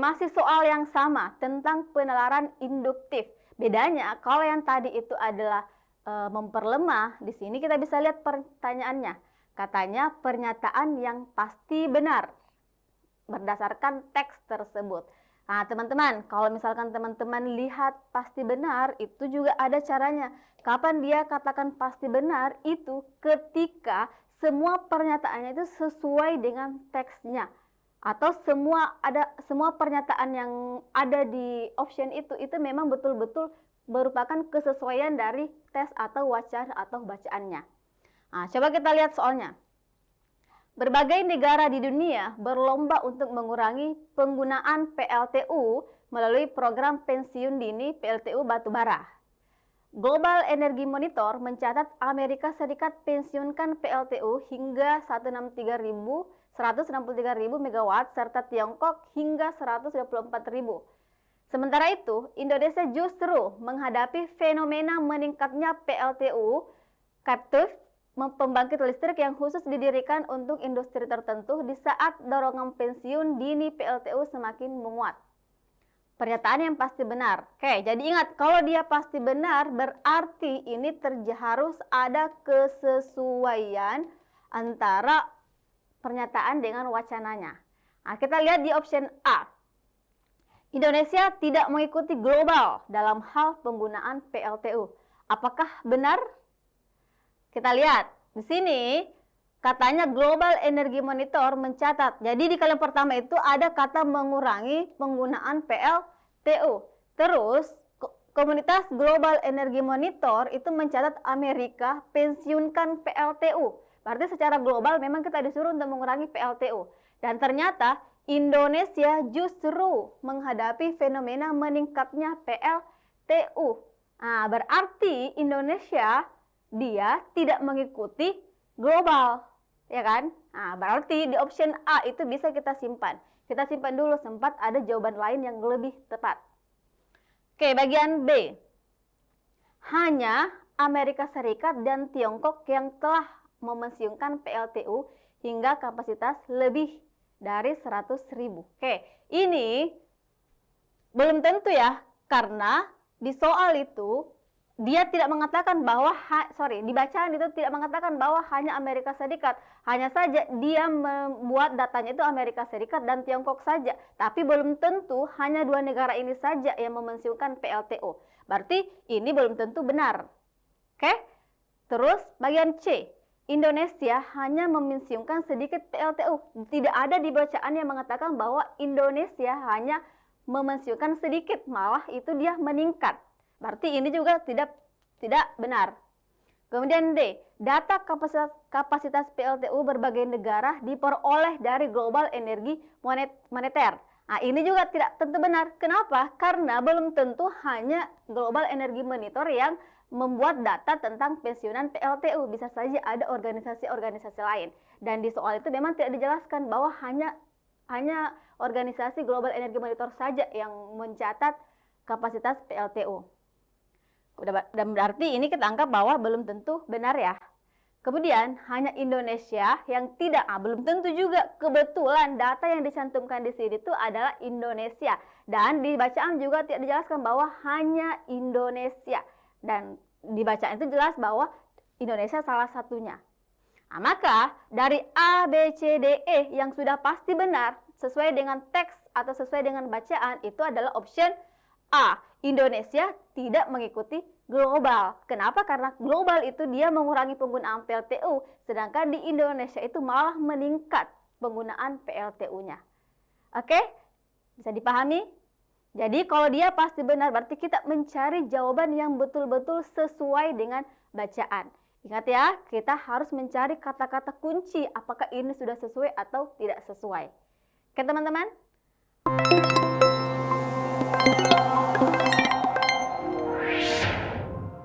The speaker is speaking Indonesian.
masih soal yang sama tentang penalaran induktif. Bedanya kalau yang tadi itu adalah memperlemah, di sini kita bisa lihat pertanyaannya. Katanya pernyataan yang pasti benar berdasarkan teks tersebut. Nah, teman-teman, kalau misalkan teman-teman lihat pasti benar, itu juga ada caranya. Kapan dia katakan pasti benar? Itu ketika semua pernyataannya itu sesuai dengan teksnya. Atau semua pernyataan yang ada di option itu memang betul-betul merupakan kesesuaian dari tes atau wacana atau bacaannya. Nah, coba kita lihat soalnya. Berbagai negara di dunia berlomba untuk mengurangi penggunaan PLTU melalui program pensiun dini PLTU batubara. Global Energy Monitor mencatat Amerika Serikat pensiunkan PLTU hingga 163.000 MW serta Tiongkok hingga 124.000. Sementara itu, Indonesia justru menghadapi fenomena meningkatnya PLTU captive pembangkit listrik yang khusus didirikan untuk industri tertentu di saat dorongan pensiun dini PLTU semakin menguat. Pernyataan yang pasti benar. Oke, jadi ingat, kalau dia pasti benar berarti ini harus ada kesesuaian antara pernyataan dengan wacananya. Nah, kita lihat di option A. Indonesia tidak mengikuti global dalam hal penggunaan PLTU. Apakah benar? Kita lihat di sini katanya Global Energy Monitor mencatat. Jadi di kalimat pertama itu ada kata mengurangi penggunaan PLTU. Terus komunitas Global Energy Monitor itu mencatat Amerika pensiunkan PLTU. Berarti secara global memang kita disuruh untuk mengurangi PLTU. Dan ternyata Indonesia justru menghadapi fenomena meningkatnya PLTU. Nah, berarti Indonesia dia tidak mengikuti global, ya kan? Nah, berarti di option A itu bisa kita simpan. Kita simpan dulu, sempat ada jawaban lain yang lebih tepat. Oke, bagian B. Hanya Amerika Serikat dan Tiongkok yang telah memensiunkan PLTU hingga kapasitas lebih dari 100.000. Oke, ini belum tentu ya, karena di soal itu dia tidak mengatakan bahwa, di bacaan itu tidak mengatakan bahwa hanya Amerika Serikat. Hanya saja dia membuat datanya itu Amerika Serikat dan Tiongkok saja. Tapi belum tentu hanya dua negara ini saja yang memensiunkan PLTU. Berarti ini belum tentu benar. Oke? Terus bagian C. Indonesia hanya memensiunkan sedikit PLTU. Tidak ada di bacaan yang mengatakan bahwa Indonesia hanya memensiunkan sedikit. Malah itu dia meningkat. Berarti ini juga tidak benar. Kemudian D, data kapasitas PLTU berbagai negara diperoleh dari Global Energy Monitor. Nah, ini juga tidak tentu benar. Kenapa? Karena belum tentu hanya Global Energy Monitor yang membuat data tentang pensiunan PLTU. Bisa saja ada organisasi-organisasi lain. Dan di soal itu memang tidak dijelaskan bahwa hanya organisasi Global Energy Monitor saja yang mencatat kapasitas PLTU. Dan berarti ini kita anggap bahwa belum tentu benar ya. Kemudian hanya Indonesia yang tidak, belum tentu juga. Kebetulan data yang dicantumkan di sini itu adalah Indonesia. Dan di bacaan juga tidak dijelaskan bahwa hanya Indonesia. Dan di bacaan itu jelas bahwa Indonesia salah satunya. Nah, maka dari A, B, C, D, E yang sudah pasti benar sesuai dengan teks atau sesuai dengan bacaan itu adalah option A. Indonesia tidak mengikuti global. Kenapa? Karena global itu dia mengurangi penggunaan PLTU, sedangkan di Indonesia itu malah meningkat penggunaan PLTU-nya. Oke? Bisa dipahami? Jadi kalau dia pasti benar, berarti kita mencari jawaban yang betul-betul sesuai dengan bacaan. Ingat ya, kita harus mencari kata-kata kunci apakah ini sudah sesuai atau tidak sesuai. Oke teman-teman?